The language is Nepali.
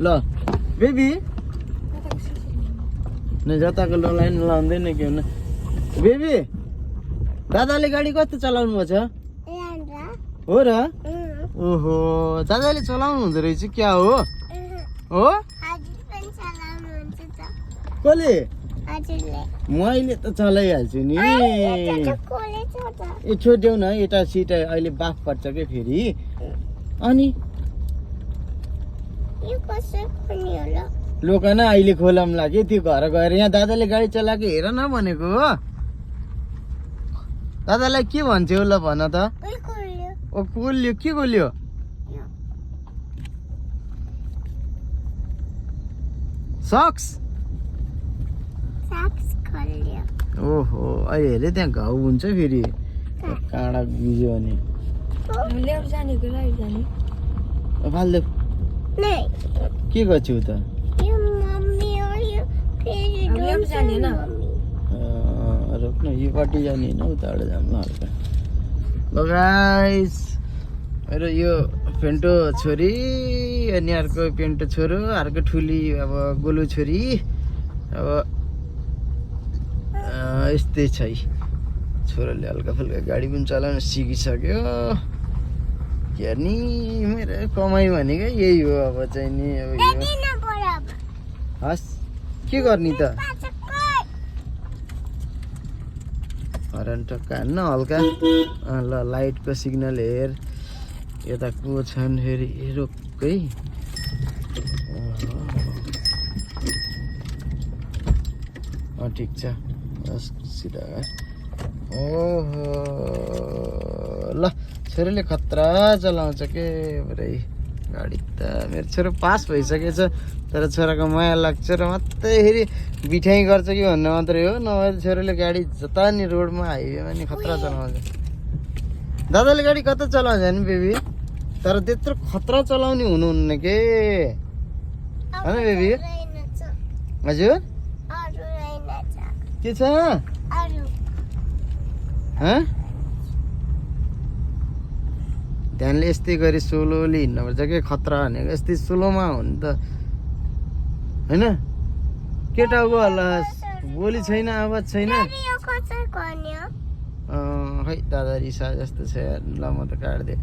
ल बेबी न जताको लाइन लाउँदैन के हुन बेबी दादाले गाडी कस्तो चलाउनु भएको छ हो र ओहो दादाले चलाउनु हुँदो रहेछ क्या हो हो कसले मैले त चलाइहाल्छु नि ए छोड्देऊ न यता सिट अहिले बाफ पर्छ क्या फेरि अनि लोकन अहिले खोलम लाग्यो त्यो घर गएर यहाँ दादाले गाडी चलाएको हेर न भनेको हो दादालाई के भन्छौ ल भन त ओ कोल्यो के कोल्यो सक्स ओहो अहिले हेरे त्यहाँ घाउ हुन्छ फेरि काँडा बिज्यो भने फाल्दे के गर्छौ त रोक्न योपट्टि जाने होइन उताबाट जाऊँ न हल्का ल गाइस मेरो यो पेन्टो छोरी अनि अर्को पेन्टो छोरो अर्को ठुली अब गोलु छोरी अब यस्तै छ छोराले हल्का फुल्का गाडी पनि चलाउन सिकिसक्यो हेर्ने मेरो कमाइ भनेको यही हो अब चाहिँ नि अब हस् के गर्ने त हरन टक्का हान्न हल्का ल लाइटको सिग्नल हेर यता को छन् फेरि रोक्कै ठिक छ सिधा ओहो ल छोरीले खतरा चलाउँछ के पुरै गाडी त मेरो छोरो पास भइसकेछ तर छोराको माया लाग्छ र मात्रै फेरि बिठाइ गर्छ कि भन्ने मात्रै हो नभए छोरीले गाडी जता नि रोडमा हाइवेमा नि खतरा चलाउँछ दादाले गाडी कता चलाउँछ नि बेबी तर त्यत्रो खतरा चलाउने हुनुहुन्न के होइन बेबी हजुर के छ ध्यानले यस्तै गरी सोलोले हिँड्नुपर्छ के खतरा भनेको यस्तै सोलोमा हो नि त होइन केटा गयो होला बोली छैन आवाज छैन खै दादा रिसा जस्तो छ ल म त काट्दै